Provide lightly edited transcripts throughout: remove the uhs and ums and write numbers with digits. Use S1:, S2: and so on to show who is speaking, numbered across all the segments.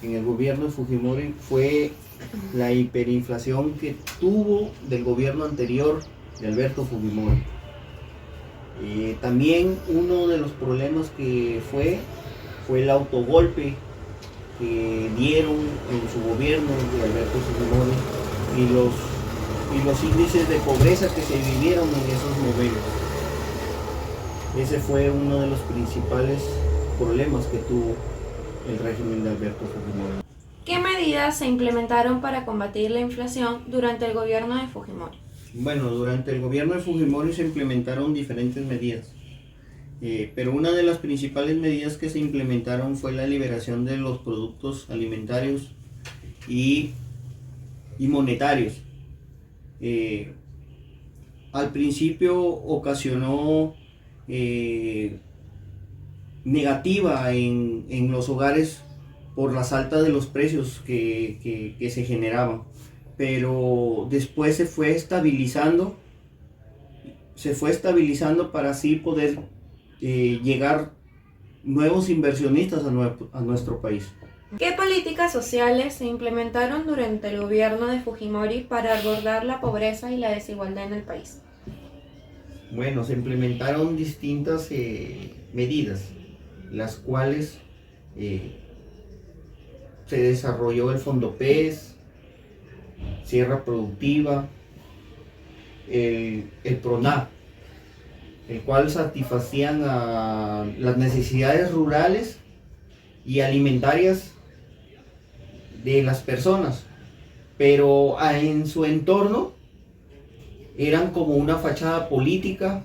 S1: en el gobierno de Fujimori fue la hiperinflación que tuvo del gobierno anterior de Alberto Fujimori. También uno de los problemas que fue el autogolpe que dieron en su gobierno de Alberto Fujimori y los índices de pobreza que se vivieron en esos momentos. Ese fue uno de los principales problemas que tuvo el régimen de Alberto Fujimori.
S2: ¿Qué medidas se implementaron para combatir la inflación durante el gobierno de Fujimori?
S1: Bueno, durante el gobierno de Fujimori se implementaron diferentes medidas, pero una de las principales medidas que se implementaron fue la liberación de los productos alimentarios y monetarios. Al principio ocasionó negativa en los hogares por las altas de los precios que se generaban, pero después se fue estabilizando para así poder llegar nuevos inversionistas a nuestro país.
S2: ¿Qué políticas sociales se implementaron durante el gobierno de Fujimori para abordar la pobreza y la desigualdad en el país?
S1: Bueno, se implementaron distintas medidas, las cuales se desarrolló el Fondo PES, Sierra Productiva, el PRONAF, el cual satisfacían a las necesidades rurales y alimentarias de las personas, pero en su entorno eran como una fachada política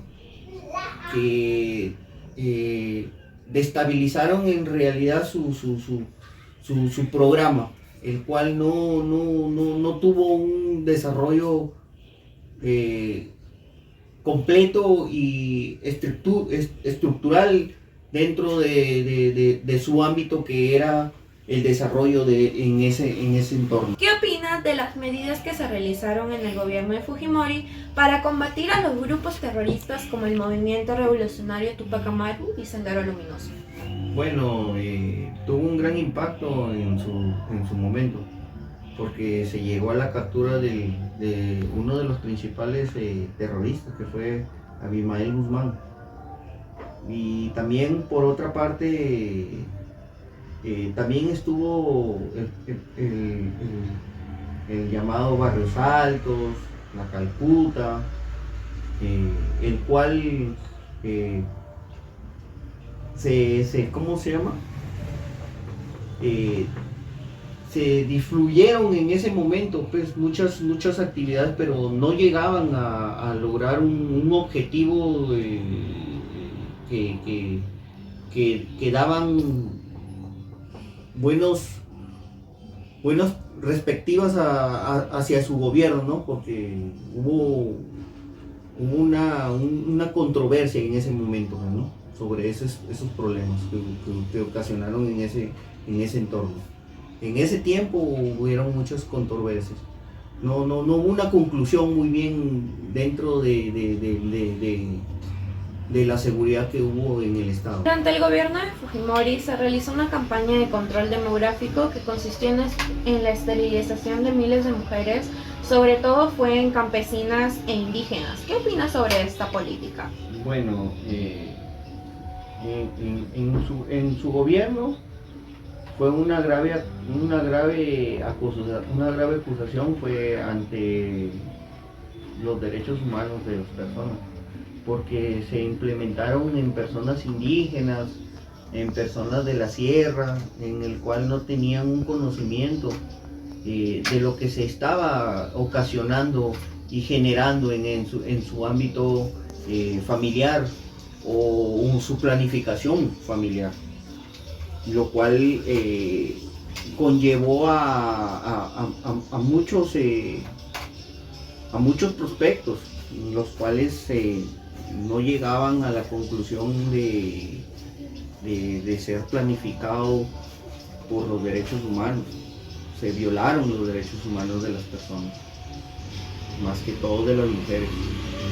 S1: que destabilizaron en realidad su programa, el cual no tuvo un desarrollo completo y estructural dentro de su ámbito, que era el desarrollo en ese entorno.
S2: ¿Qué opinas de las medidas que se realizaron en el gobierno de Fujimori para combatir a los grupos terroristas como el Movimiento Revolucionario Tupac Amaru y Sendero Luminoso?
S1: Bueno, tuvo un gran impacto en su momento, porque se llegó a la captura de uno de los principales terroristas, que fue Abimael Guzmán. Y también, por otra parte, también estuvo el llamado Barrios Altos, la Calcuta, el cual ¿cómo se llama? Se difluyeron en ese momento pues muchas actividades, pero no llegaban a lograr un objetivo que daban buenas respectivas hacia su gobierno, ¿no? Porque hubo una controversia en ese momento, ¿no? Sobre esos problemas que ocasionaron en ese entorno. En ese tiempo hubieron muchas controversias. No hubo una conclusión muy bien dentro de la seguridad que hubo en el Estado.
S2: Durante el gobierno de Fujimori se realizó una campaña de control demográfico que consistió en la esterilización de miles de mujeres, sobre todo fue en campesinas e indígenas. ¿Qué opinas sobre esta política?
S1: Bueno, en su gobierno fue una grave acusación fue ante los derechos humanos de las personas, porque se implementaron en personas indígenas, en personas de la sierra, en el cual no tenían un conocimiento de lo que se estaba ocasionando y generando en su ámbito familiar o su planificación familiar, lo cual conllevó a muchos prospectos, los cuales no llegaban a la conclusión de ser planificado por los derechos humanos. Se violaron los derechos humanos de las personas, más que todo de las mujeres,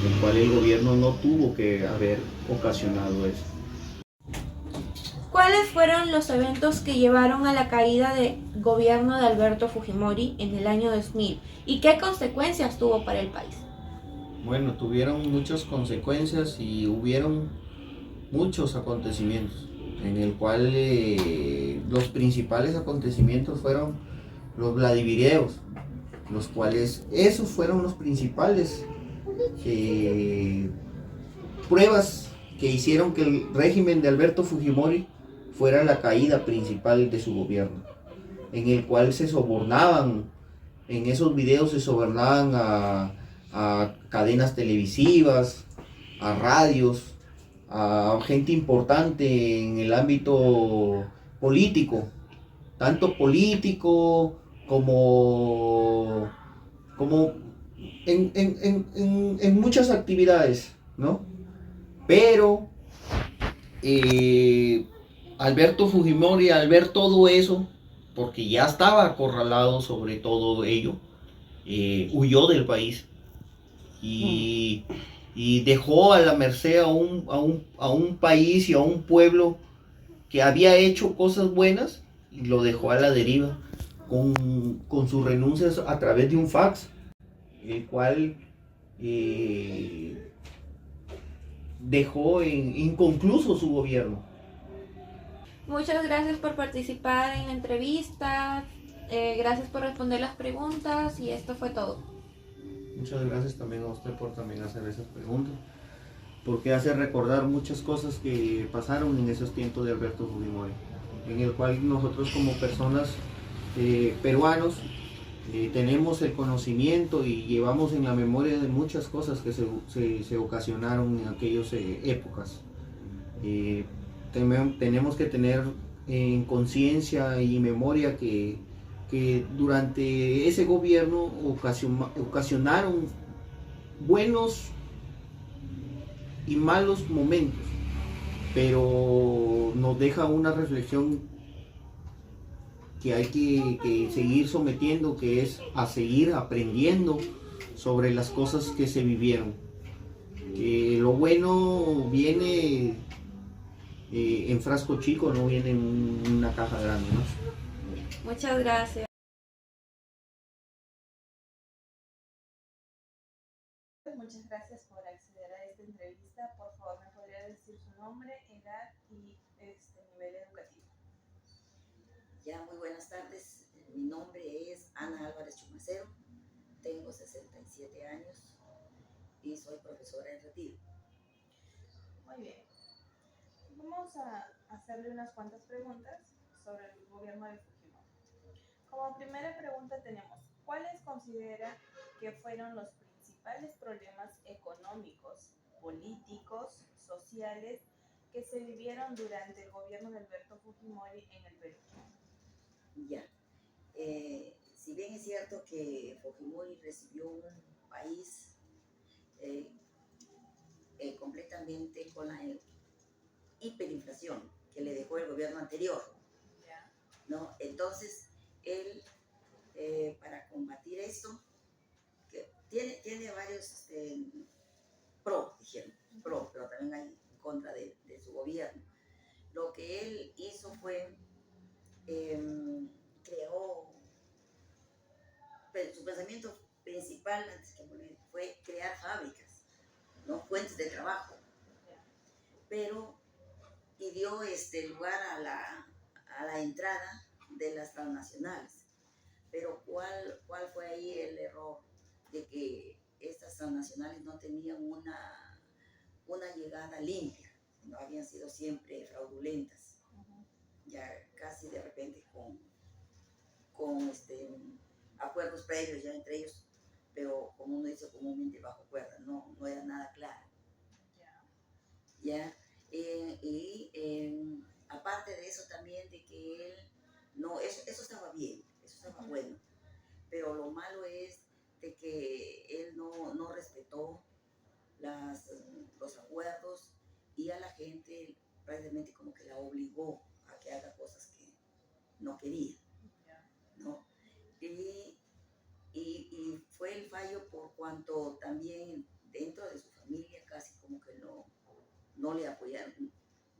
S1: el cual el gobierno no tuvo que haber ocasionado eso.
S2: ¿Cuál ¿Cuáles fueron los eventos que llevaron a la caída del gobierno de Alberto Fujimori en el año 2000 y qué consecuencias tuvo para el país?
S1: Bueno, tuvieron muchas consecuencias y hubieron muchos acontecimientos, en el cual los principales acontecimientos fueron los Vladivireos, los cuales esos fueron los principales pruebas que hicieron que el régimen de Alberto Fujimori fuera la caída principal de su gobierno, en el cual se sobornaban, en esos videos se sobornaban a cadenas televisivas, a radios, a gente importante en el ámbito político, tanto político como en muchas actividades, ¿no? Pero Alberto Fujimori, al ver todo eso, porque ya estaba acorralado sobre todo ello, huyó del país y, y dejó a la merced a un país y a un pueblo que había hecho cosas buenas y lo dejó a la deriva con sus renuncias a través de un fax, el cual dejó inconcluso su gobierno.
S2: Muchas gracias por participar en la entrevista, gracias por responder las preguntas y esto fue todo.
S1: Muchas gracias también a usted por también hacer esas preguntas, porque hace recordar muchas cosas que pasaron en esos tiempos de Alberto Fujimori, en el cual nosotros como personas peruanos tenemos el conocimiento y llevamos en la memoria de muchas cosas que se ocasionaron en aquellas épocas. Tenemos que tener en conciencia y memoria que durante ese gobierno ocasionaron buenos y malos momentos, pero nos deja una reflexión que hay que seguir sometiendo, que es a seguir aprendiendo sobre las cosas que se vivieron. Que lo bueno viene en frasco chico, no viene en una caja grande, ¿no?
S2: Muchas gracias.
S3: Muchas gracias por acceder a esta entrevista. Por favor, ¿me podría decir su nombre, edad y nivel educativo?
S4: Ya, muy buenas tardes. Mi nombre es Ana Álvarez Chumacero, tengo 67 años y soy profesora en retiro.
S3: Muy bien. Vamos a hacerle unas cuantas preguntas sobre el gobierno de Fujimori. Como primera pregunta tenemos, ¿cuáles considera que fueron los principales problemas económicos, políticos, sociales que se vivieron durante el gobierno de Alberto Fujimori en el Perú?
S4: Ya, si bien es cierto que Fujimori recibió un país completamente con la hiperinflación que le dejó el gobierno anterior, ¿no? Entonces, él, para combatir esto, que tiene varios dijeron, pero también hay en contra de su gobierno. Lo que él hizo fue, creó, su pensamiento principal antes que morir fue crear fábricas, ¿no? Fuentes de trabajo, pero y dio lugar a la entrada de las transnacionales. Pero ¿cuál fue ahí el error? De que estas transnacionales no tenían una llegada limpia, sino habían sido siempre fraudulentas, ya casi de repente con acuerdos previos ya entre ellos, pero como uno dice comúnmente bajo cuerda, no era nada claro. ¿Ya? Aparte de eso también de que él, no, eso estaba bien, eso estaba bueno, pero lo malo es de que él no respetó los acuerdos y a la gente prácticamente como que la obligó a que haga cosas que no quería, ¿no? Y fue el fallo por cuanto también dentro de su familia casi como que no le apoyaron,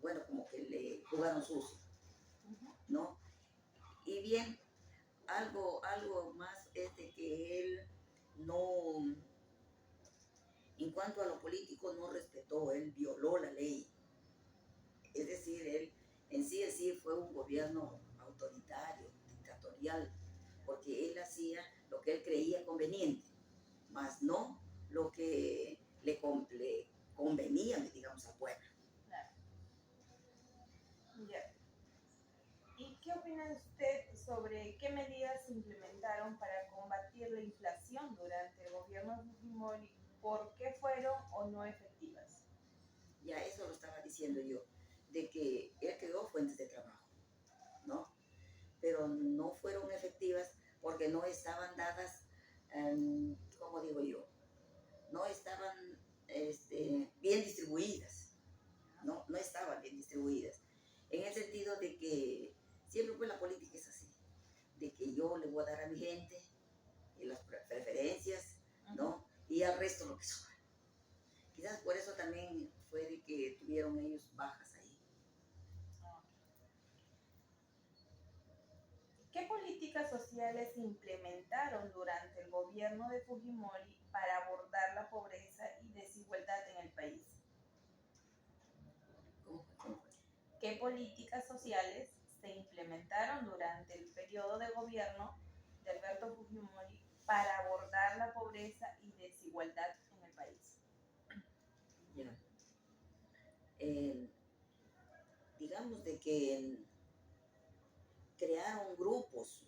S4: bueno, como que le jugaron sucio, si bien algo más es de que él no, en cuanto a lo político, no respetó, él violó la ley. Es decir, él en sí fue un gobierno autoritario, dictatorial, porque él hacía lo que él creía conveniente, más no lo que le convenía, digamos, al pueblo.
S3: Claro. Ya. ¿Y qué opina usted sobre qué medidas se implementaron para combatir la inflación durante el gobierno de Fujimori? ¿Por qué fueron o no efectivas?
S4: Ya eso lo estaba diciendo yo, de que él creó fuentes de trabajo, ¿no? Pero no fueron efectivas porque no estaban dadas, ¿cómo digo yo? No estaban bien distribuidas, no estaban bien distribuidas. En el sentido de que siempre pues la política es así, de que yo le voy a dar a mi gente las preferencias, ¿no? Y al resto lo que sobra. Quizás por eso también fue de que tuvieron ellos bajas ahí.
S3: ¿Qué políticas sociales se implementaron durante el gobierno de Fujimori para abordar la pobreza y desigualdad en el país?
S4: ¿Cómo fue?
S3: ¿Qué políticas sociales se implementaron durante el periodo de gobierno de Alberto Fujimori para abordar la pobreza y desigualdad en el país?
S4: Ya. Digamos de que crearon grupos,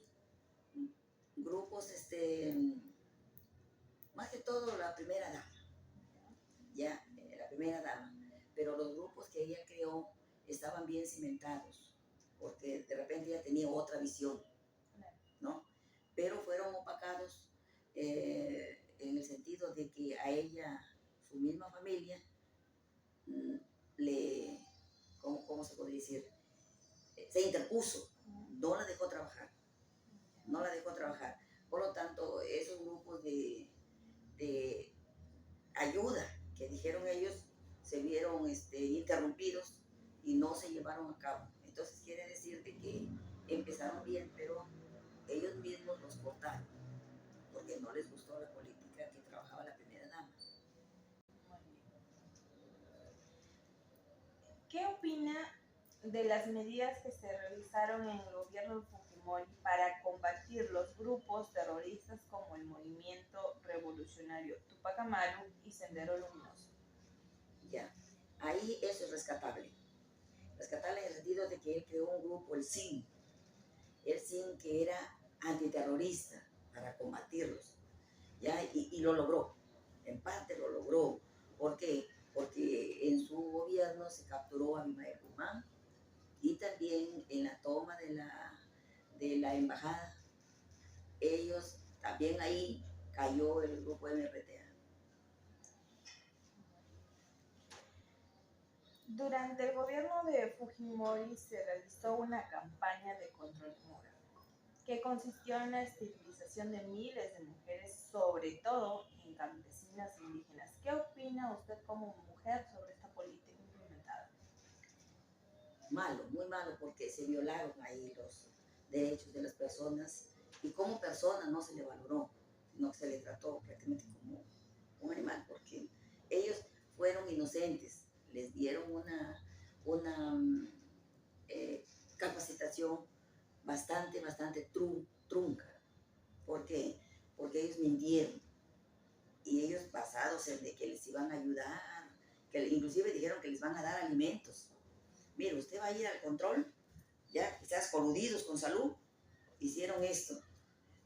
S4: más que todo la primera dama, ya, la primera dama, pero los grupos que ella creó estaban bien cimentados, porque de repente ella tenía otra visión, ¿no? Pero fueron opacados en el sentido de que a ella, su misma familia, le, ¿cómo se podría decir? Se interpuso, no la dejó trabajar, no la dejó trabajar. Por lo tanto, esos grupos de ayuda que dijeron ellos se vieron interrumpidos y no se llevaron a cabo. Entonces quiere decir de que empezaron bien, pero ellos mismos los cortaron porque no les gustó la política que trabajaba la primera dama.
S3: ¿Qué opina de las medidas que se realizaron en el gobierno de Fujimori para combatir los grupos terroristas como el Movimiento Revolucionario Tupac Amaru y Sendero Luminoso?
S4: Ya, ahí eso es rescatable. Rescatable en el sentido de que él creó un grupo, el SIN que era antiterrorista para combatirlos, ¿ya? Y lo logró, en parte lo logró. ¿Por qué? Porque en su gobierno se capturó a Abimael Guzmán y también en la toma de la embajada, ellos también ahí cayó el grupo MRTA.
S3: Durante el gobierno de Fujimori se realizó una campaña de control demográfico que consistió en la esterilización de miles de mujeres, sobre todo en campesinas e indígenas. ¿Qué opina usted como mujer sobre esta política implementada?
S4: Malo, muy malo, porque se violaron ahí los derechos de las personas y como persona no se le valoró, sino que se le trató prácticamente como un animal, porque ellos fueron inocentes, les dieron una capacitación bastante trunca. ¿Por qué? Porque ellos mintieron y ellos basados en de que les iban a ayudar, que inclusive dijeron que les van a dar alimentos. Mire, usted va a ir al control, ya quizás coludidos con salud, hicieron esto.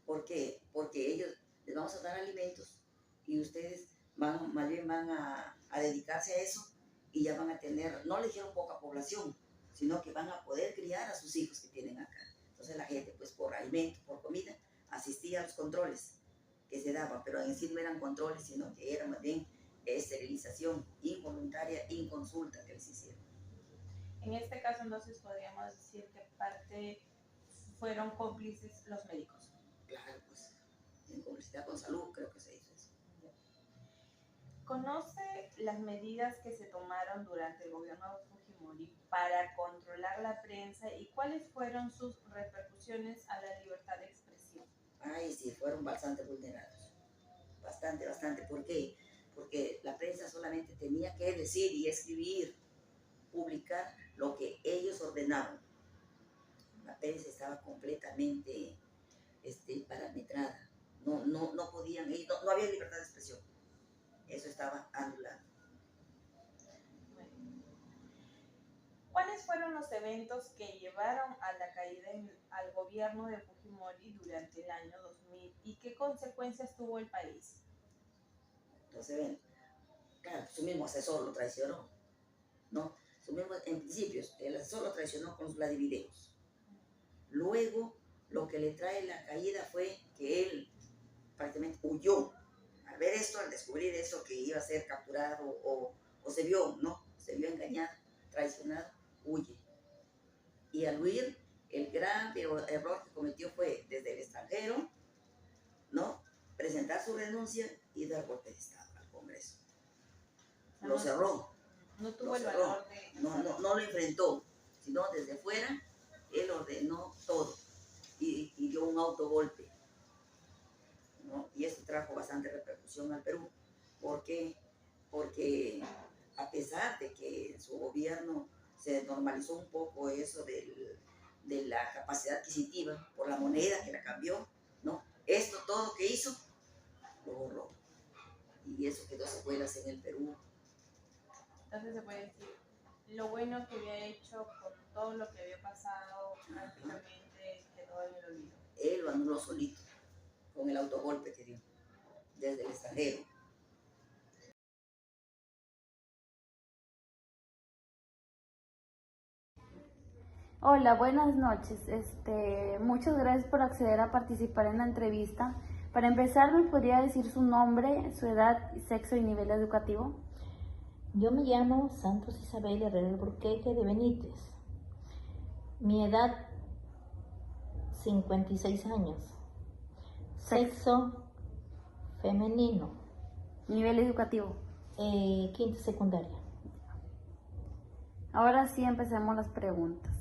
S4: ¿Por qué? Porque ellos les vamos a dar alimentos y ustedes más bien van a dedicarse a eso y ya van a tener, no le dijeron poca población, sino que van a poder criar a sus hijos que tienen acá. Entonces la gente, pues por alimento, por comida, asistía a los controles que se daban, pero en sí no eran controles, sino que era más bien esterilización involuntaria, inconsulta que les hicieron.
S3: En este caso, entonces, podríamos decir que parte fueron cómplices los médicos.
S4: Claro, pues en complicidad con salud creo que se hizo eso.
S3: ¿Conoce las medidas que se tomaron durante el gobierno de Fujimori Fujimori para controlar la prensa y cuáles fueron sus repercusiones a la libertad de expresión?
S4: Ay, sí, fueron bastante vulnerados. Bastante, bastante. ¿Por qué? Porque la prensa solamente tenía que decir y escribir, publicar lo que ellos ordenaban. La prensa estaba completamente parametrada. No podían, no había libertad de expresión. Eso estaba anulado.
S3: ¿Cuáles fueron los eventos que llevaron a la caída al gobierno de Fujimori durante el año 2000 y qué consecuencias tuvo el país?
S4: Entonces, ven, claro, su mismo asesor lo traicionó, ¿no? En principios, el asesor lo traicionó con Vladivideos. Luego, lo que le trae la caída fue que él prácticamente huyó. Al ver esto, al descubrir eso, que iba a ser capturado o se vio, ¿no? Se vio engañado, traicionado, huye. Y al huir, el gran error que cometió fue desde el extranjero, ¿no? Presentar su renuncia y dar golpe de Estado al Congreso. Lo cerró.
S3: No tuvo el valor de...
S4: No lo enfrentó, sino desde fuera, él ordenó todo y dio un autogolpe, ¿no? Y eso trajo bastante repercusión al Perú. ¿Por qué? Porque a pesar de que en su gobierno se normalizó un poco eso de la capacidad adquisitiva por la moneda que la cambió, ¿no? Esto todo que hizo, lo borró. Y eso quedó secuelas en el Perú.
S3: Entonces se puede decir, lo bueno que había hecho con todo lo que había pasado, prácticamente quedó en el olvido.
S4: Él lo anuló solito, con el autogolpe que dio, desde el extranjero.
S5: Hola, buenas noches. Muchas gracias por acceder a participar en la entrevista. Para empezar, ¿me podría decir su nombre, su edad, sexo y nivel educativo?
S6: Yo me llamo Santos Isabel Herrera Alburquerque de Benítez. Mi edad, 56 años. Sexo, femenino.
S5: Nivel educativo.
S6: Quinta secundaria.
S5: Ahora sí, empecemos las preguntas.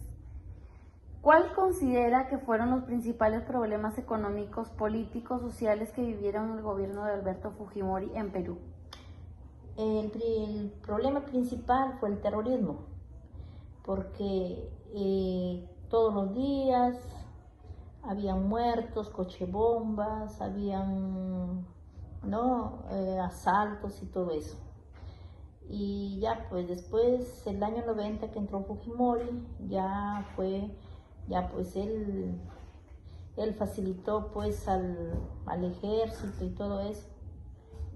S5: ¿Cuál considera que fueron los principales problemas económicos, políticos, sociales que vivieron el gobierno de Alberto Fujimori en Perú?
S6: El problema principal fue el terrorismo, porque todos los días habían muertos, cochebombas, habían asaltos y todo eso. Y ya pues después, el año 90 que entró Fujimori, él facilitó pues al ejército y todo eso.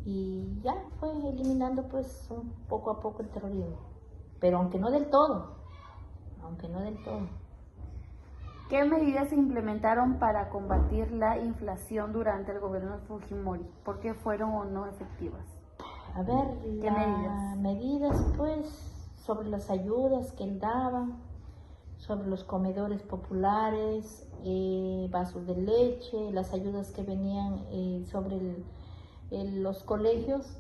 S6: Y ya fue eliminando pues poco a poco el terrorismo, pero aunque no del todo.
S5: ¿Qué medidas se implementaron para combatir la inflación durante el gobierno de Fujimori? ¿Por qué fueron o no efectivas?
S6: A ver,
S5: ¿qué
S6: medidas pues sobre las ayudas que él daba, sobre los comedores populares, vasos de leche, las ayudas que venían sobre los colegios.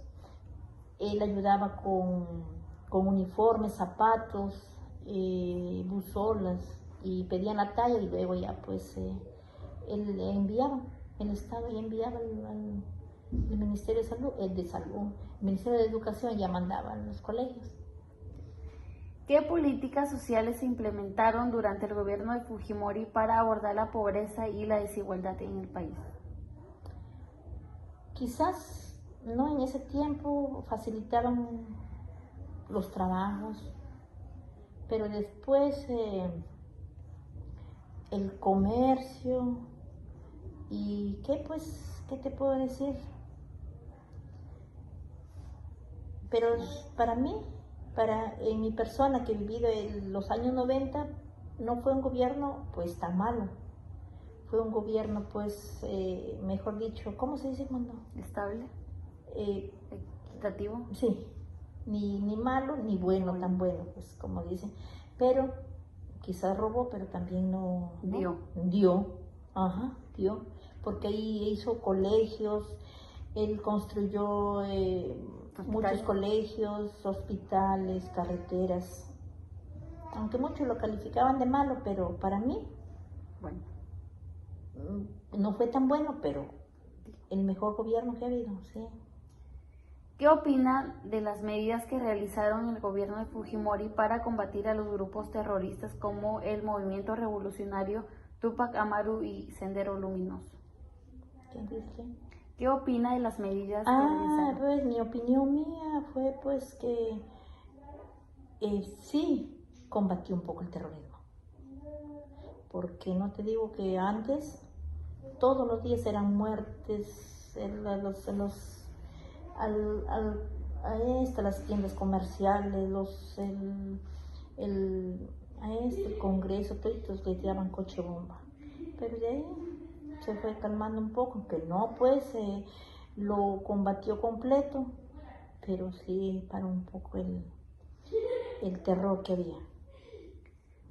S6: Él ayudaba con uniformes, zapatos, buzolas, y pedían la talla y luego ya pues él enviaba, el Estado ya enviaba al Ministerio de Salud, el Ministerio de Educación ya mandaba a los colegios.
S5: ¿Qué políticas sociales se implementaron durante el gobierno de Fujimori para abordar la pobreza y la desigualdad en el país?
S6: Quizás no en ese tiempo facilitaron los trabajos, pero después el comercio y ¿qué te puedo decir? Pero para mí, en mi persona que he vivido en los años 90, no fue un gobierno pues tan malo. Fue un gobierno pues, mejor dicho, ¿cómo se dice cuando?
S5: ¿Estable? ¿Equitativo?
S6: Sí, ni malo ni bueno, tan bueno, pues como dicen. Pero quizás robó, pero también dio, porque ahí hizo colegios, él construyó muchos colegios, hospitales, carreteras, aunque muchos lo calificaban de malo, pero para mí,
S5: Bueno,
S6: no fue tan bueno, pero el mejor gobierno que ha habido, sí.
S5: ¿qué opina de las medidas que realizaron el gobierno de Fujimori para combatir a los grupos terroristas como el Movimiento Revolucionario Tupac Amaru y Sendero Luminoso?
S6: ¿Quién dice?
S5: ¿Qué opina de las medidas que realizaron?
S6: Pues mi opinión mía fue pues que sí combatió un poco el terrorismo. Porque no te digo que antes todos los días eran muertes las tiendas comerciales, el Congreso, todos les daban coche bomba. Pero de ahí se fue calmando un poco, que no pues lo combatió completo, pero sí paró un poco el terror que había.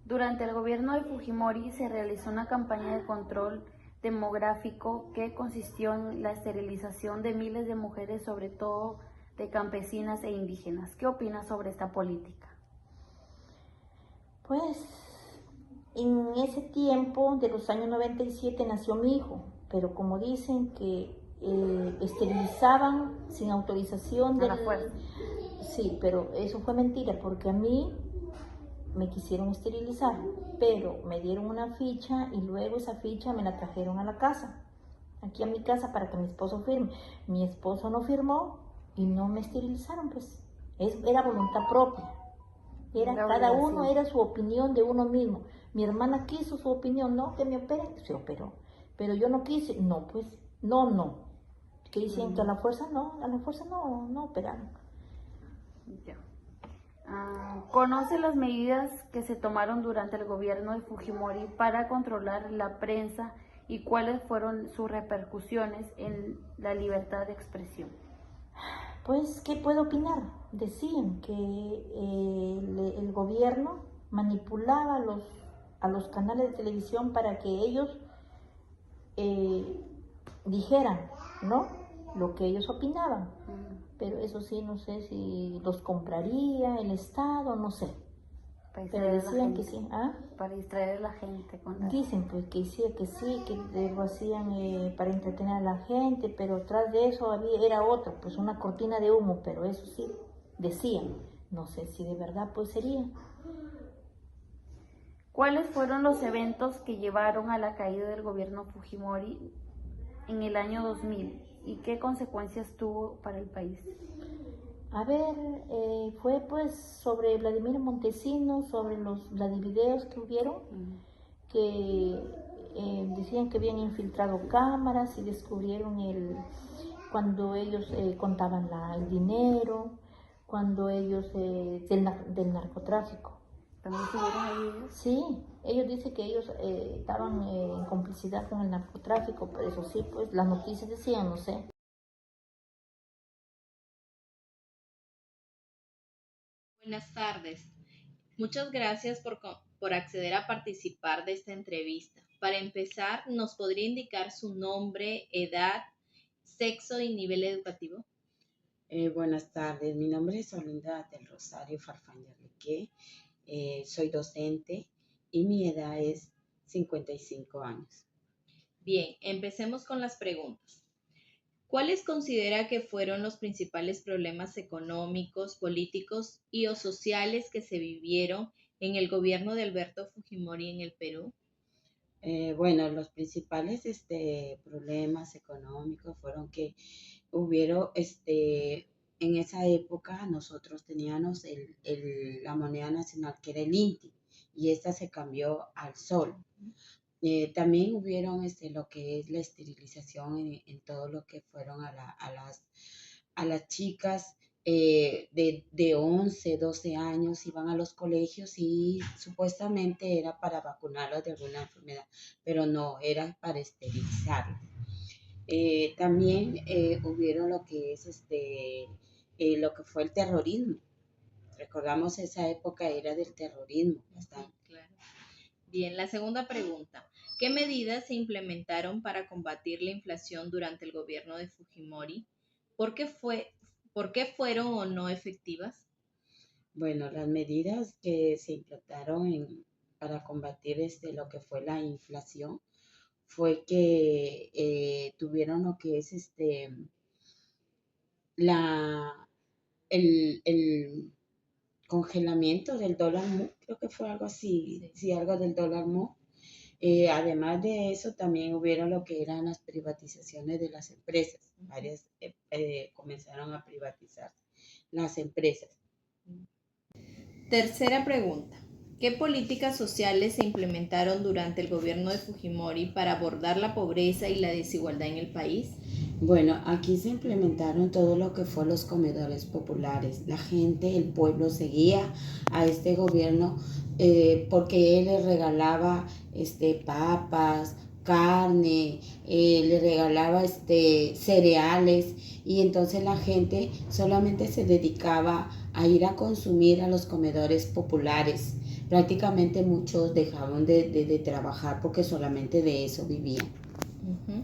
S5: Durante el gobierno de Fujimori se realizó una campaña de control demográfico que consistió en la esterilización de miles de mujeres, sobre todo de campesinas e indígenas. ¿Qué opinas sobre esta política?
S6: Pues en ese tiempo de los años 97 nació mi hijo, pero como dicen que esterilizaban sin autorización
S5: A la fuerza.
S6: Sí, pero eso fue mentira, porque a mí me quisieron esterilizar, pero me dieron una ficha y luego esa ficha me la trajeron a la casa, aquí a mi casa, para que mi esposo firme. Mi esposo no firmó y no me esterilizaron, pues era voluntad propia. Cada uno era su opinión de uno mismo. Mi hermana quiso su opinión, no, que me operen, se operó. Pero yo no quise, no, pues, no. ¿Qué dicen? Que a la fuerza no operaron.
S5: Ya. ¿Conoce las medidas que se tomaron durante el gobierno de Fujimori para controlar la prensa y cuáles fueron sus repercusiones en la libertad de expresión?
S6: Pues, ¿qué puedo opinar? Decían que el gobierno manipulaba a los canales de televisión para que ellos dijeran, ¿no?, lo que ellos opinaban. Pero eso sí, no sé si los compraría el Estado, no sé. Pero decían que sí.
S5: Para distraer a la gente.
S6: Dicen pues que sí, que lo hacían para entretener a la gente, pero tras de eso era otro, pues una cortina de humo, pero eso sí, decían. No sé si de verdad pues sería.
S5: ¿Cuáles fueron los eventos que llevaron a la caída del gobierno Fujimori en el año 2000 y qué consecuencias tuvo para el país?
S6: A ver, fue pues sobre Vladimir Montesinos, sobre los Vladivideos que hubieron, que decían que habían infiltrado cámaras y descubrieron cuando ellos contaban el dinero, cuando ellos del narcotráfico.
S5: ¿También estuvieron ahí?
S6: Sí, ellos dicen que ellos estaban en complicidad con el narcotráfico, pero eso sí, pues las noticias decían, no sé.
S7: Buenas tardes. Muchas gracias por acceder a participar de esta entrevista. Para empezar, ¿nos podría indicar su nombre, edad, sexo y nivel educativo?
S8: Buenas tardes, mi nombre es Olinda del Rosario Farfán Yarriqué, soy docente y mi edad es 55 años.
S7: Bien, empecemos con las preguntas. ¿Cuáles considera que fueron los principales problemas económicos, políticos y o sociales que se vivieron en el gobierno de Alberto Fujimori en el Perú?
S8: Bueno, los principales problemas económicos fueron que hubieron, en esa época nosotros teníamos la moneda nacional que era el INTI y esta se cambió al sol. También hubieron lo que es la esterilización en todo lo que fueron a las chicas de 11, 12 años, iban a los colegios y supuestamente era para vacunarlas de alguna enfermedad, pero no, era para esterilizarlas. También hubieron lo que es lo que fue el terrorismo. Recordamos esa época era del terrorismo bastante.
S7: Sí, claro. Bien, la segunda pregunta. ¿Qué medidas se implementaron para combatir la inflación durante el gobierno de Fujimori? ¿Por qué fueron o no efectivas?
S8: Bueno, las medidas que se implantaron para combatir lo que fue la inflación fue que tuvieron lo que es la, el congelamiento del dólar MU, creo que fue algo así, sí, algo del dólar MU. Además de eso, también hubieron lo que eran las privatizaciones de las empresas. Varias comenzaron a privatizar las empresas.
S7: Tercera pregunta. ¿Qué políticas sociales se implementaron durante el gobierno de Fujimori para abordar la pobreza y la desigualdad en el país?
S8: Bueno, aquí se implementaron todo lo que fue los comedores populares. La gente, el pueblo seguía a este gobierno porque él les regalaba papas, carne, le regalaba cereales, y entonces la gente solamente se dedicaba a ir a consumir a los comedores populares. Prácticamente muchos dejaban de trabajar porque solamente de eso vivían.
S7: Uh-huh.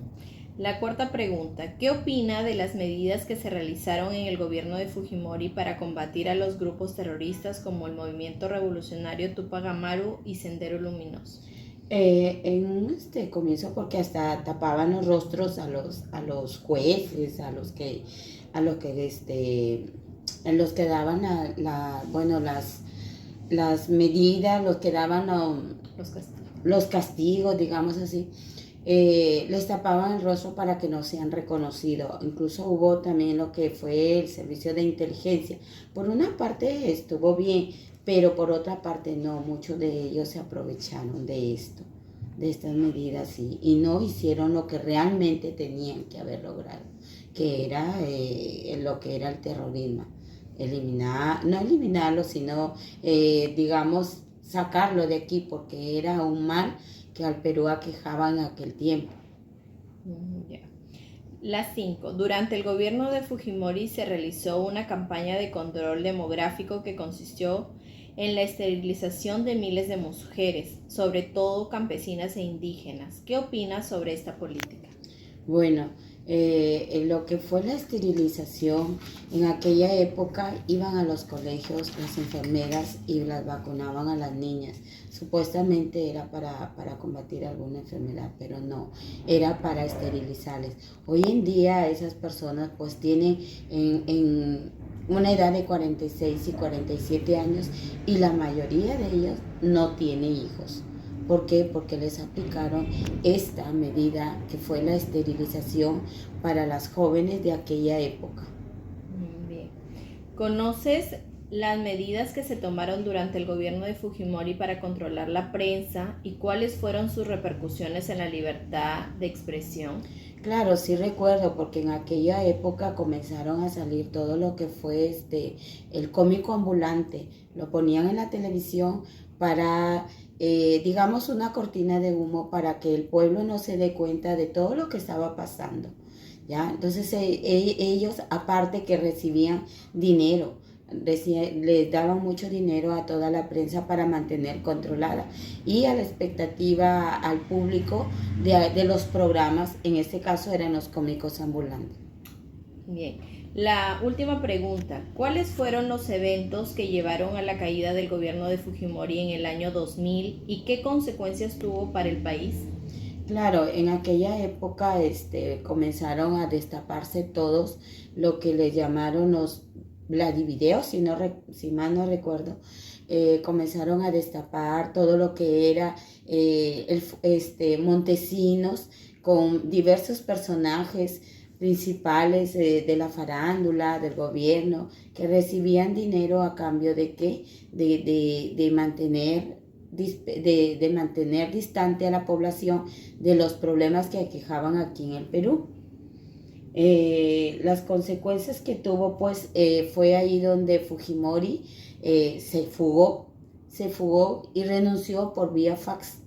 S7: La cuarta pregunta. ¿Qué opina de las medidas que se realizaron en el gobierno de Fujimori para combatir a los grupos terroristas como el Movimiento Revolucionario Tupac Amaru y Sendero Luminoso?
S8: En un comienzo, porque hasta tapaban los rostros a los jueces, a los que daban las medidas, los que daban los castigos, digamos así. Les tapaban el rostro para que no sean reconocidos. Incluso hubo también lo que fue el servicio de inteligencia. Por una parte estuvo bien, pero por otra parte no. Muchos de ellos se aprovecharon de estas medidas, y no hicieron lo que realmente tenían que haber logrado, que era lo que era el terrorismo. No eliminarlo, sino digamos sacarlo de aquí, porque era un mal que al Perú aquejaba en aquel tiempo.
S7: Yeah. La 5. Durante el gobierno de Fujimori se realizó una campaña de control demográfico que consistió en la esterilización de miles de mujeres, sobre todo campesinas e indígenas. ¿Qué opinas sobre esta política?
S8: Bueno, lo que fue la esterilización, en aquella época iban a los colegios las enfermeras y las vacunaban a las niñas. Supuestamente era para combatir alguna enfermedad, pero no, era para esterilizarles. Hoy en día esas personas pues tienen en una edad de 46 y 47 años, y la mayoría de ellos no tiene hijos. ¿Por qué? Porque les aplicaron esta medida que fue la esterilización para las jóvenes de aquella época.
S7: Bien. ¿Conoces las medidas que se tomaron durante el gobierno de Fujimori para controlar la prensa y cuáles fueron sus repercusiones en la libertad de expresión?
S8: Claro, sí recuerdo, porque en aquella época comenzaron a salir todo lo que fue el cómico ambulante. Lo ponían en la televisión para digamos una cortina de humo para que el pueblo no se dé cuenta de todo lo que estaba pasando, ¿ya? Entonces ellos, aparte que recibían dinero, les daban mucho dinero a toda la prensa para mantener controlada y a la expectativa al público de los programas. En este caso eran los cómicos ambulantes.
S7: Bien. La última pregunta. ¿Cuáles fueron los eventos que llevaron a la caída del gobierno de Fujimori en el año 2000 y qué consecuencias tuvo para el país?
S8: Claro, en aquella época comenzaron a destaparse todos lo que le llamaron los Vladivideos, si mal no recuerdo. Comenzaron a destapar todo lo que era Montesinos, con diversos personajes principales de la farándula, del gobierno, que recibían dinero a cambio de ¿qué? De mantener distante a la población de los problemas que aquejaban aquí en el Perú. Las consecuencias que tuvo, pues, fue ahí donde Fujimori se fugó y renunció por vía fax,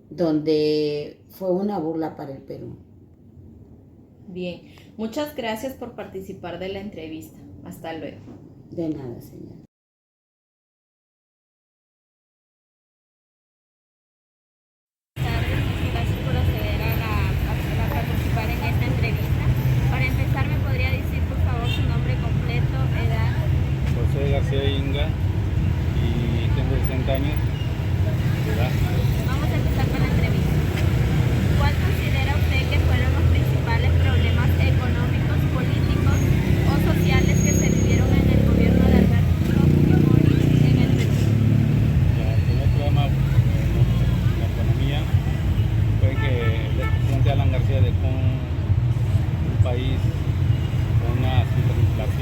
S8: donde fue una burla para el Perú.
S7: Bien, muchas gracias por participar de la entrevista. Hasta luego.
S8: De nada, señora.
S9: Gracias por acceder a participar en esta entrevista. Para empezar, ¿me podría decir por favor su nombre completo, edad?
S10: José García Inga,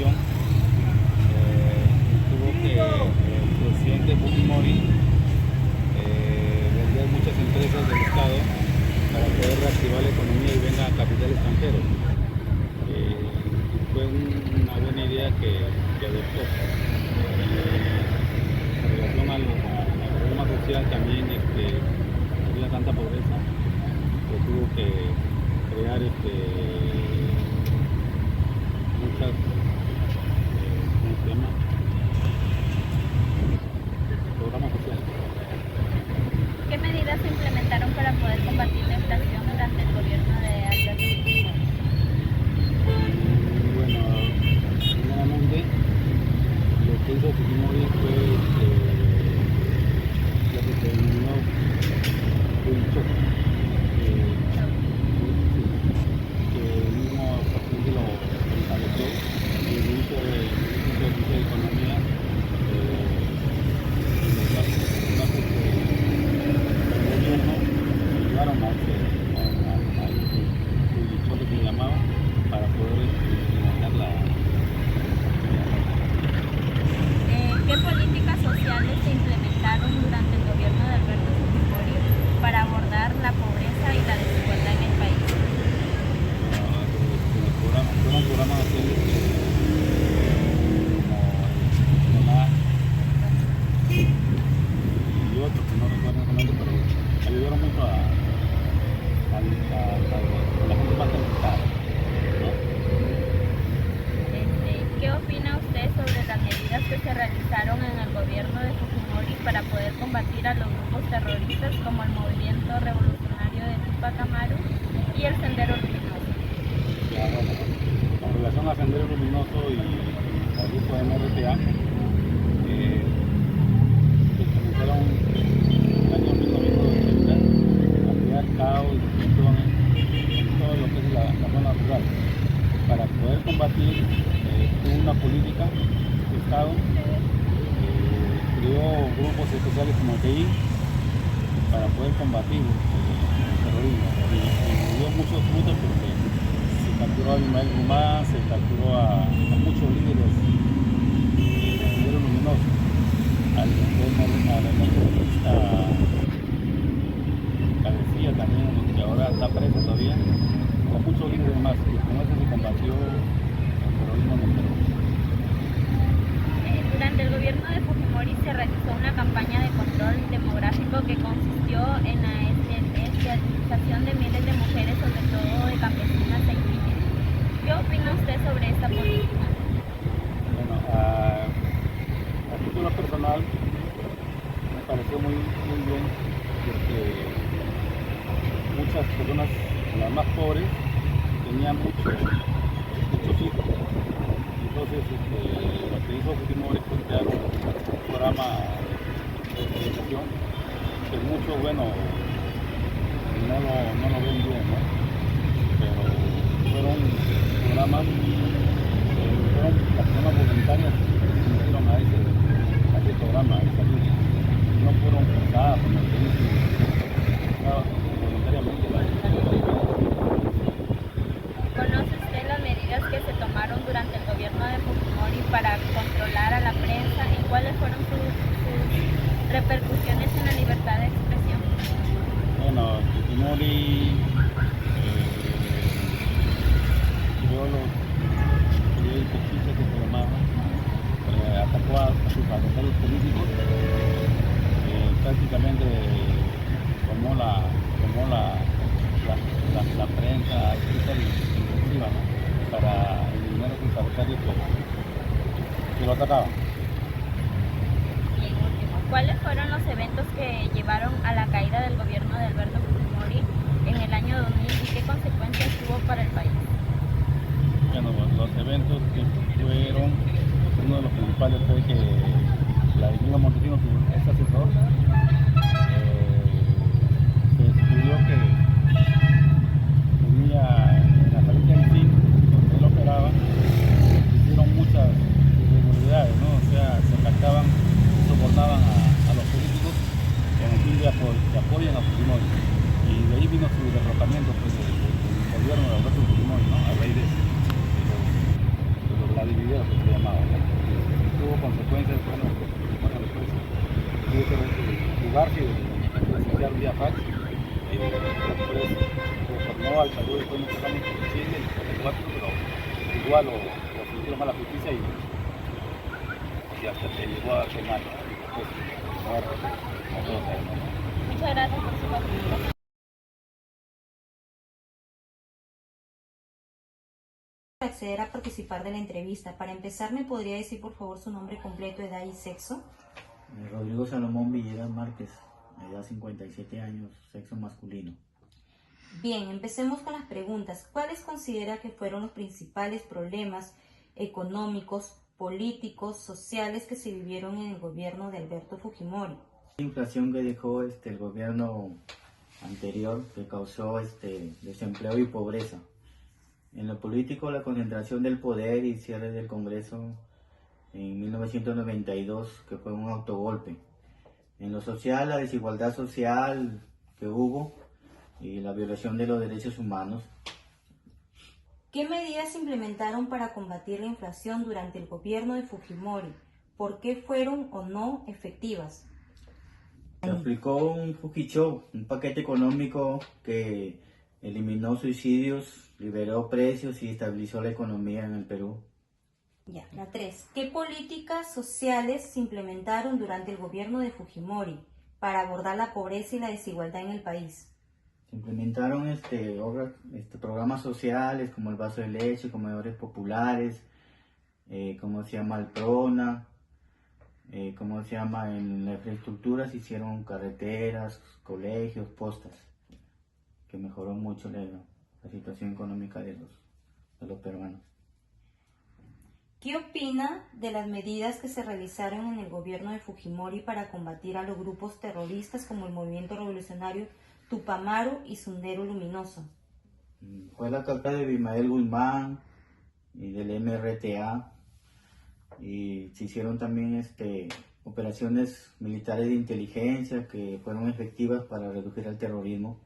S10: administración tuvo que el presidente Fujimori vender muchas empresas del Estado para poder reactivar la economía y venga capital extranjero. Fue una buena idea que adoptó. En relación al problema social también había tanta pobreza que tuvo que crear muchas ¿cómo se llama? Programas sociales.
S9: ¿Qué medidas se implementaron para poder combatir la inflación durante el gobierno de Alberto Fujimori?
S10: Bueno, primeramente lo que hizo Fujimori fue lo que se denominó un choque. Que el mismo presidente lo estableció y el ministro de Economía los gastos del gobierno ayudaron a ese choque que le llamaban para poder implementar la...
S9: ¿Qué políticas sociales se implementaron durante el gobierno de Alberto Fujimori para abordar la pobreza y la desigualdad en el país?
S10: Fueron programas sociales como NONA y otros que no recuerdo exactamente, pero ayudaron mucho a la gente más necesitada, ¿no?
S9: ¿Qué opina usted sobre las medidas que se realizaron en el gobierno de Fujimori para poder combatir a los grupos terroristas como el Movimiento Revolucionario de Tupac Amaru y el Sendero Luminoso?
S10: Ya, bueno, con relación al Sendero Luminoso y al grupo de MRTA, que comenzaron en el año 1980 a crear caos y destrucción en todo lo que es la zona rural. Para poder combatir, tuvo una política de Estado, creó grupos especiales como el TI para poder combatir el terrorismo. Y dio muchos frutos porque se capturó a Ismael Guzmán, se capturó a muchos líderes del Sendero Luminoso, al emergencista García también, que ahora está preso todavía, con muchos líderes más, y con eso se combatió el terrorismo en el Perú.
S9: Durante el gobierno de Fujimori se realizó una campaña de control demográfico que consistió en la esterilización de miles de mujeres, sobre todo de campesinas e indígenas. ¿Qué opina usted sobre esta política?
S10: Bueno, a título personal me pareció muy bien porque muchas personas, las más pobres, tenían muchos hijos. Entonces lo que hizo Fujimori fue crear un programa de esterilización que muchos, bueno, no lo ven bien, ¿no? Pero fueron programas, fueron las personas voluntarias que se metieron a ese programa de salud. No fueron forzadas, como se dice, voluntariamente.
S9: ¿Conoce usted las medidas que se tomaron durante el gobierno de Fujimori para controlar a la prensa y cuáles fueron sus repercusiones en la libertad de expresión?
S10: Bueno, Fujimori creó los periódicos chiches que se llamaban, atacó a sus adversarios políticos, prácticamente tomó la prensa escrita y inclusiva, ¿no? Para eliminar a sus adversarios que lo atacaban.
S9: Y en último, ¿cuáles fueron los eventos que llevaron a la caída del gobierno de Alberto Fujimori en el año 2000 y qué consecuencias tuvo para el país?
S10: Bueno, los eventos que fueron, uno de los principales fue que Vladimiro Montesinos, su ex asesor, se descubrió que tenía en la fábrica en sí, donde él operaba, hicieron muchas irregularidades, ¿no? O sea, se pactaban, sobornaban a los políticos con el fin de apoyen a Fujimori. Y de ahí vino su derrocamiento pues, del gobierno de Alberto Fujimori, ¿no? A raíz de los Vladimiros. lo que se llamaba. Tuvo consecuencias, bueno, después tuvo que jugarse y asociar vía fax. Después retornó al salud después de muchos años en Chile, en el 4, pero igual lo sometieron a la justicia y hasta que llegó a quemar, ¿no? Y después muerto, como todos sabemos, ¿no?
S9: Muchas gracias por su participación.
S11: Acceder a participar de la entrevista. Para empezar, ¿me podría decir por favor su nombre completo, edad y sexo?
S12: Rodrigo Salomón Villegas Márquez, edad 57 años, sexo masculino.
S11: Bien, empecemos con las preguntas. ¿Cuáles considera que fueron los principales problemas económicos, políticos, sociales que se vivieron en el gobierno de Alberto Fujimori?
S12: La inflación que dejó el gobierno anterior, que causó desempleo y pobreza. En lo político, la concentración del poder y cierre del Congreso en 1992, que fue un autogolpe. En lo social, la desigualdad social que hubo y la violación de los derechos humanos.
S11: ¿Qué medidas se implementaron para combatir la inflación durante el gobierno de Fujimori? ¿Por qué fueron o no efectivas?
S12: Se aplicó un Fujichou, un paquete económico que eliminó subsidios, liberó precios y estabilizó la economía en el Perú.
S11: Ya, la 3. ¿Qué políticas sociales se implementaron durante el gobierno de Fujimori para abordar la pobreza y la desigualdad en el país?
S12: Se implementaron programas sociales como el vaso de leche, comedores populares, el PRONA, en la infraestructura se hicieron carreteras, colegios, postas, que mejoró mucho la situación económica de los peruanos.
S11: ¿Qué opina de las medidas que se realizaron en el gobierno de Fujimori para combatir a los grupos terroristas como el Movimiento Revolucionario Tupamaru y Sendero Luminoso?
S12: Fue la captura de Abimael Guzmán y del MRTA, y se hicieron también operaciones militares de inteligencia que fueron efectivas para reducir el terrorismo.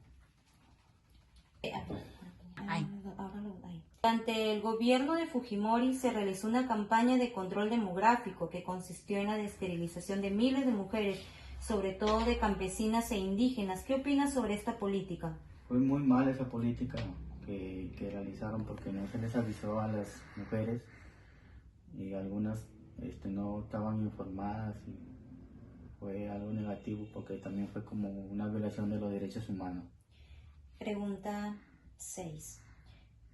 S11: Durante el gobierno de Fujimori se realizó una campaña de control demográfico que consistió en la esterilización de miles de mujeres, sobre todo de campesinas e indígenas. ¿Qué opinas sobre esta política?
S12: Fue muy mal esa política que realizaron porque no se les avisó a las mujeres y algunas no estaban informadas y fue algo negativo porque también fue como una violación de los derechos humanos.
S11: Pregunta 6.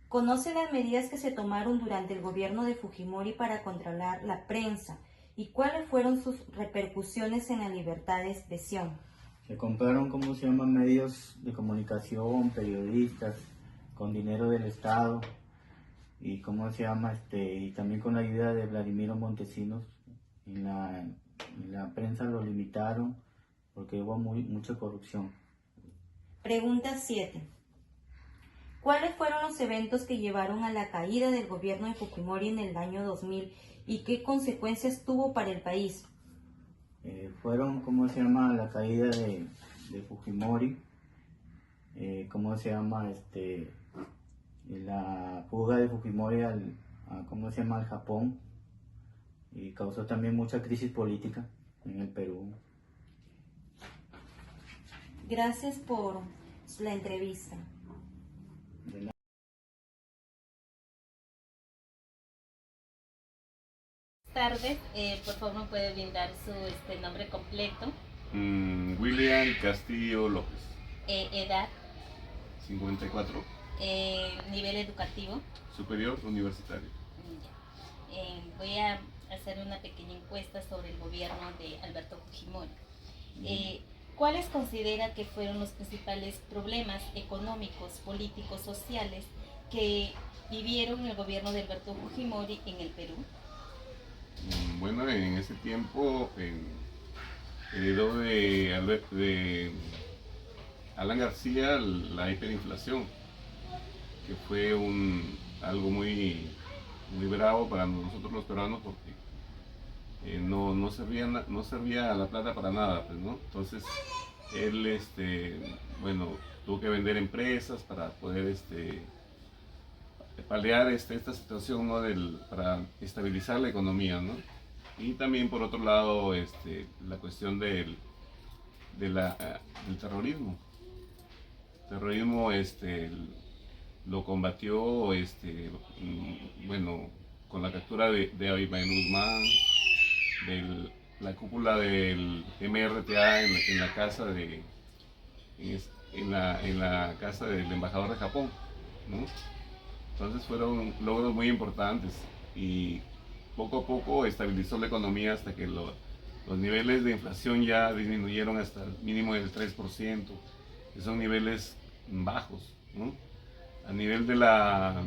S11: ¿Conoce las medidas que se tomaron durante el gobierno de Fujimori para controlar la prensa y cuáles fueron sus repercusiones en la libertad de expresión?
S12: Se compraron, medios de comunicación, periodistas, con dinero del Estado y, y también con la ayuda de Vladimiro Montesinos. En la prensa lo limitaron porque hubo mucha corrupción.
S11: Pregunta 7. ¿Cuáles fueron los eventos que llevaron a la caída del gobierno de Fujimori en el año 2000 y qué consecuencias tuvo para el país?
S12: Fueron, la caída de Fujimori, la fuga de Fujimori al Japón, y causó también mucha crisis política en el Perú.
S11: Gracias por la entrevista.
S9: Buenas tardes, por favor me puede brindar su nombre completo.
S13: William Castillo López.
S9: Edad.
S13: 54.
S9: Nivel educativo.
S13: Superior universitario.
S9: Voy a hacer una pequeña encuesta sobre el gobierno de Alberto Fujimori. ¿Cuáles considera que fueron los principales problemas económicos, políticos, sociales que vivieron el gobierno de Alberto Fujimori en el Perú?
S13: Bueno, en ese tiempo heredó de Alan García la hiperinflación, que fue algo muy bravo para nosotros los peruanos porque no servía la plata para nada, pues, ¿no? Entonces él tuvo que vender empresas para poder paliar esta situación, ¿no? Para estabilizar la economía, ¿no? Y también por otro lado la cuestión del terrorismo. El terrorismo lo combatió bueno, con la captura de Abimael Guzmán, la cúpula del MRTA en la casa en la casa del embajador de Japón, ¿no? Entonces fueron logros muy importantes y poco a poco estabilizó la economía hasta que los niveles de inflación ya disminuyeron hasta el mínimo del 3%, que son niveles bajos, ¿no? A nivel de la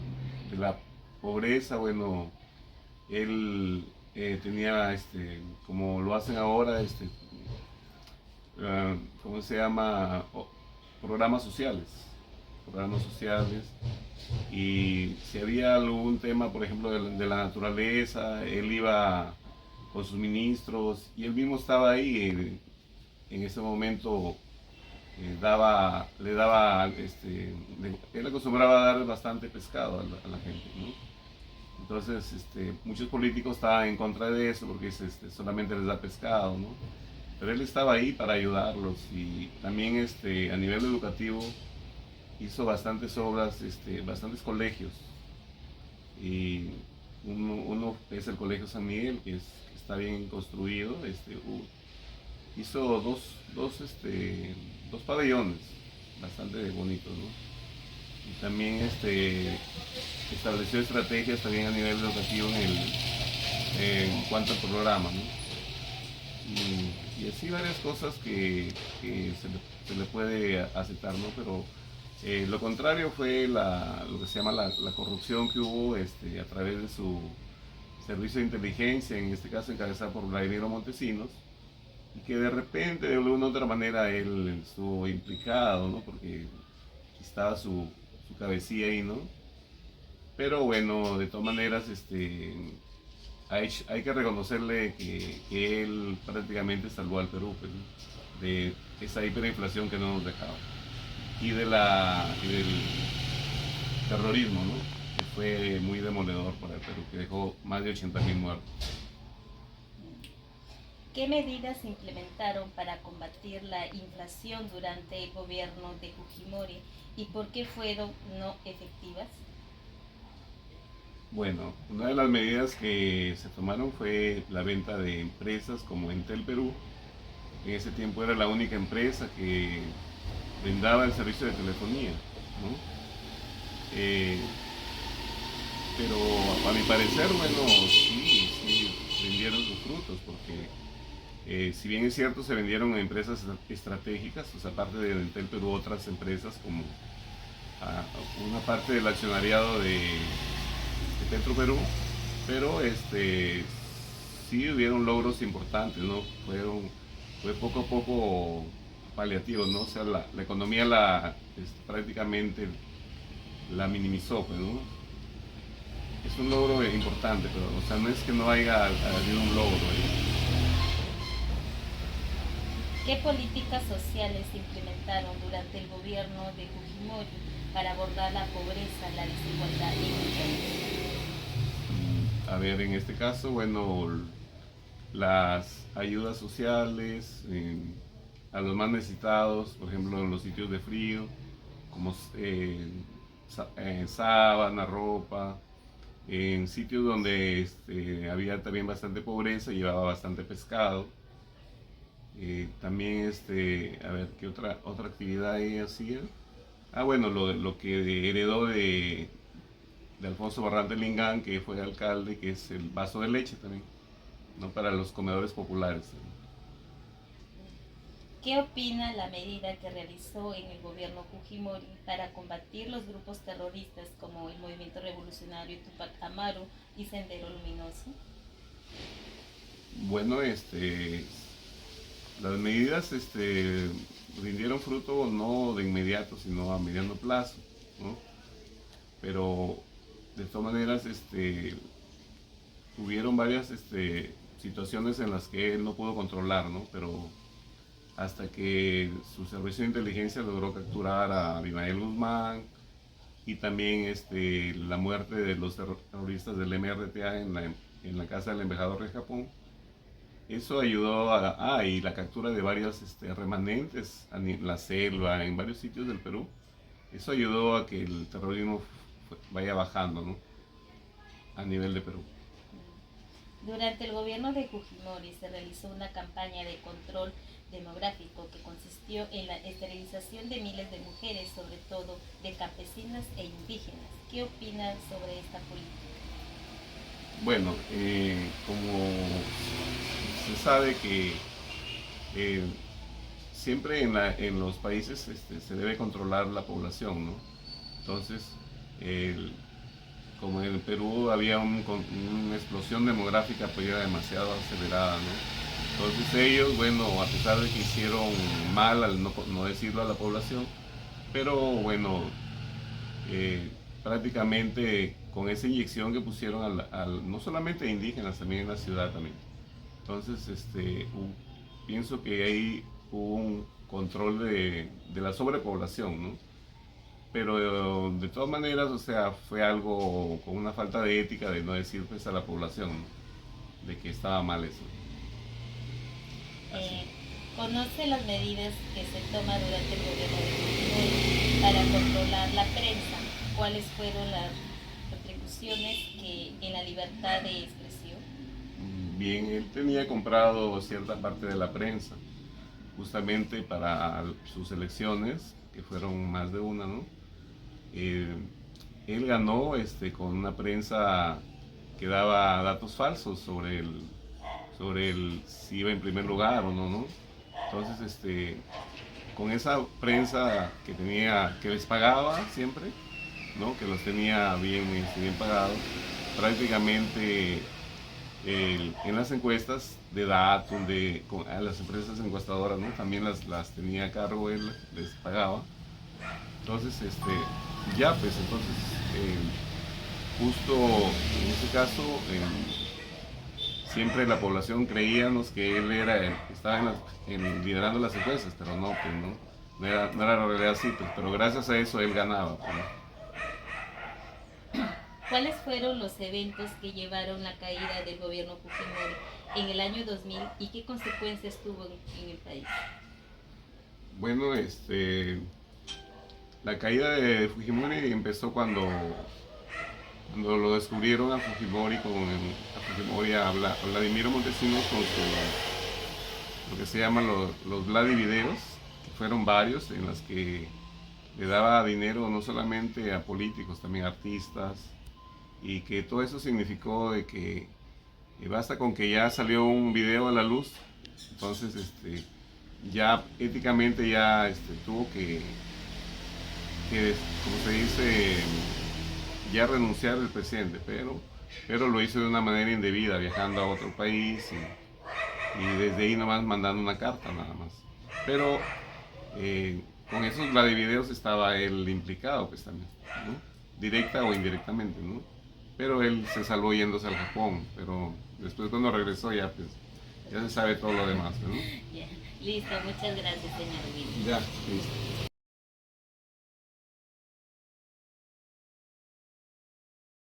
S13: pobreza, bueno, él tenía, como lo hacen ahora, ¿cómo se llama? Programas sociales, y si había algún tema, por ejemplo, de la naturaleza, él iba con sus ministros y él mismo estaba ahí en ese momento. Él acostumbraba a dar bastante pescado a la gente, ¿no? Entonces, muchos políticos estaban en contra de eso porque solamente les da pescado, ¿no? Pero él estaba ahí para ayudarlos y también a nivel educativo hizo bastantes obras, bastantes colegios. Y uno es el Colegio San Miguel, que está bien construido. Hizo dos pabellones bastante bonitos, ¿no? Y también estableció estrategias también a nivel educativo en cuanto al programa, ¿no? Y así varias cosas que se le puede aceptar, ¿no? Pero lo contrario fue lo que se llama la corrupción que hubo a través de su servicio de inteligencia, en este caso encabezado por Vladimiro Montesinos, y que de repente, de alguna u otra manera, él estuvo implicado, ¿no? Porque estaba su cabecilla ahí, ¿no? Pero bueno, de todas maneras, hay que reconocerle que él prácticamente salvó al Perú, pues, ¿no? De esa hiperinflación que no nos dejaba. Y del terrorismo, ¿no? Que fue muy demoledor para el Perú, que dejó más de 80.000 muertos.
S9: ¿Qué medidas se implementaron para combatir la inflación durante el gobierno de Fujimori y por qué fueron no efectivas?
S13: Bueno, una de las medidas que se tomaron fue la venta de empresas como Entel Perú. En ese tiempo era la única empresa que brindaba el servicio de telefonía, ¿no? Pero a mi parecer, bueno, sí rindieron sus frutos, porque si bien es cierto, se vendieron a empresas estratégicas, o sea, aparte de Entel Perú, otras empresas como una parte del accionariado de Petroperú, pero sí hubieron logros importantes, ¿no? Fue poco a poco paliativos, ¿no? O sea, la economía prácticamente la minimizó, pues, ¿no? Es un logro importante, pero, o sea, no es que no haya habido un logro ahí.
S9: ¿Qué políticas sociales se implementaron durante el gobierno de Fujimori para abordar la pobreza, la desigualdad y la injusticia?
S13: A ver, en este caso, bueno, las ayudas sociales a los más necesitados, por ejemplo, en los sitios de frío, como sábana, ropa, en sitios donde había también bastante pobreza, llevaba bastante pescado. También, a ver, ¿qué otra actividad ella hacía? Bueno, lo que heredó de Alfonso Barrante Lingán, que fue alcalde, que es el vaso de leche también, ¿no? Para los comedores populares.
S9: ¿Qué opina la medida que realizó en el gobierno Fujimori para combatir los grupos terroristas como el Movimiento Revolucionario Tupac Amaru y Sendero Luminoso?
S13: Bueno, las medidas rindieron fruto no de inmediato, sino a mediano plazo, ¿no? Pero de todas maneras hubieron varias situaciones en las que él no pudo controlar, ¿no? Pero hasta que su servicio de inteligencia logró capturar a Abimael Guzmán y también la muerte de los terroristas del MRTA en la casa del embajador de Japón. Eso ayudó y la captura de varios remanentes en la selva, en varios sitios del Perú. Eso ayudó a que el terrorismo vaya bajando, ¿no?, a nivel de Perú.
S9: Durante el gobierno de Fujimori se realizó una campaña de control demográfico que consistió en la esterilización de miles de mujeres, sobre todo de campesinas e indígenas. ¿Qué opinas sobre esta política?
S13: Bueno, como se sabe que siempre en los países se debe controlar la población, ¿no? Entonces, como en el Perú había una explosión demográfica pues ya demasiado acelerada, ¿no? Entonces ellos, bueno, a pesar de que hicieron mal al no decirlo a la población, pero bueno, prácticamente con esa inyección que pusieron no solamente a indígenas, también en la ciudad también. Entonces, pienso que ahí hubo un control de la sobrepoblación, ¿no? Pero de todas maneras, o sea, fue algo con una falta de ética de no decir pues a la población, ¿no?, de que estaba mal eso.
S9: ¿Conoce las medidas que se toman durante el gobierno de Fujimori para controlar la prensa? ¿Cuáles fueron las repercusiones en la libertad de expresión?
S13: Bien, él tenía comprado cierta parte de la prensa, justamente para sus elecciones, que fueron más de una, ¿no? Él ganó con una prensa que daba datos falsos sobre si iba en primer lugar o no, ¿no? Entonces, con esa prensa que les pagaba siempre, ¿no?, que los tenía bien pagados, prácticamente en las encuestas de Datum, a las empresas encuestadoras, ¿no?, también las tenía a cargo él, les pagaba. Entonces, justo en ese caso, siempre la población creíamos que él estaba liderando las encuestas, pero no, pues no era la realidad así, pues, pero gracias a eso él ganaba, pues, ¿no?
S9: ¿Cuáles fueron los eventos que llevaron la caída del gobierno Fujimori en el año 2000 y qué consecuencias tuvo en el país? Bueno,
S13: la caída de Fujimori empezó cuando lo descubrieron a Fujimori, a Vladimiro Montesinos con lo que se llaman los Vladi videos, que fueron varios en los que le daba dinero no solamente a políticos, también a artistas, y que todo eso significó de que basta con que ya salió un video a la luz, entonces ya éticamente ya tuvo que, como se dice, ya renunciar el presidente, pero lo hizo de una manera indebida, viajando a otro país y desde ahí nomás mandando una carta nada más. Pero con esos videos estaba él implicado pues también, ¿no?, directa o indirectamente, ¿no? Pero él se salvó yéndose al Japón, pero después cuando regresó ya pues ya se sabe todo lo demás, ¿no?
S9: Yeah. Listo, muchas gracias, señor Willy.
S13: Ya, listo.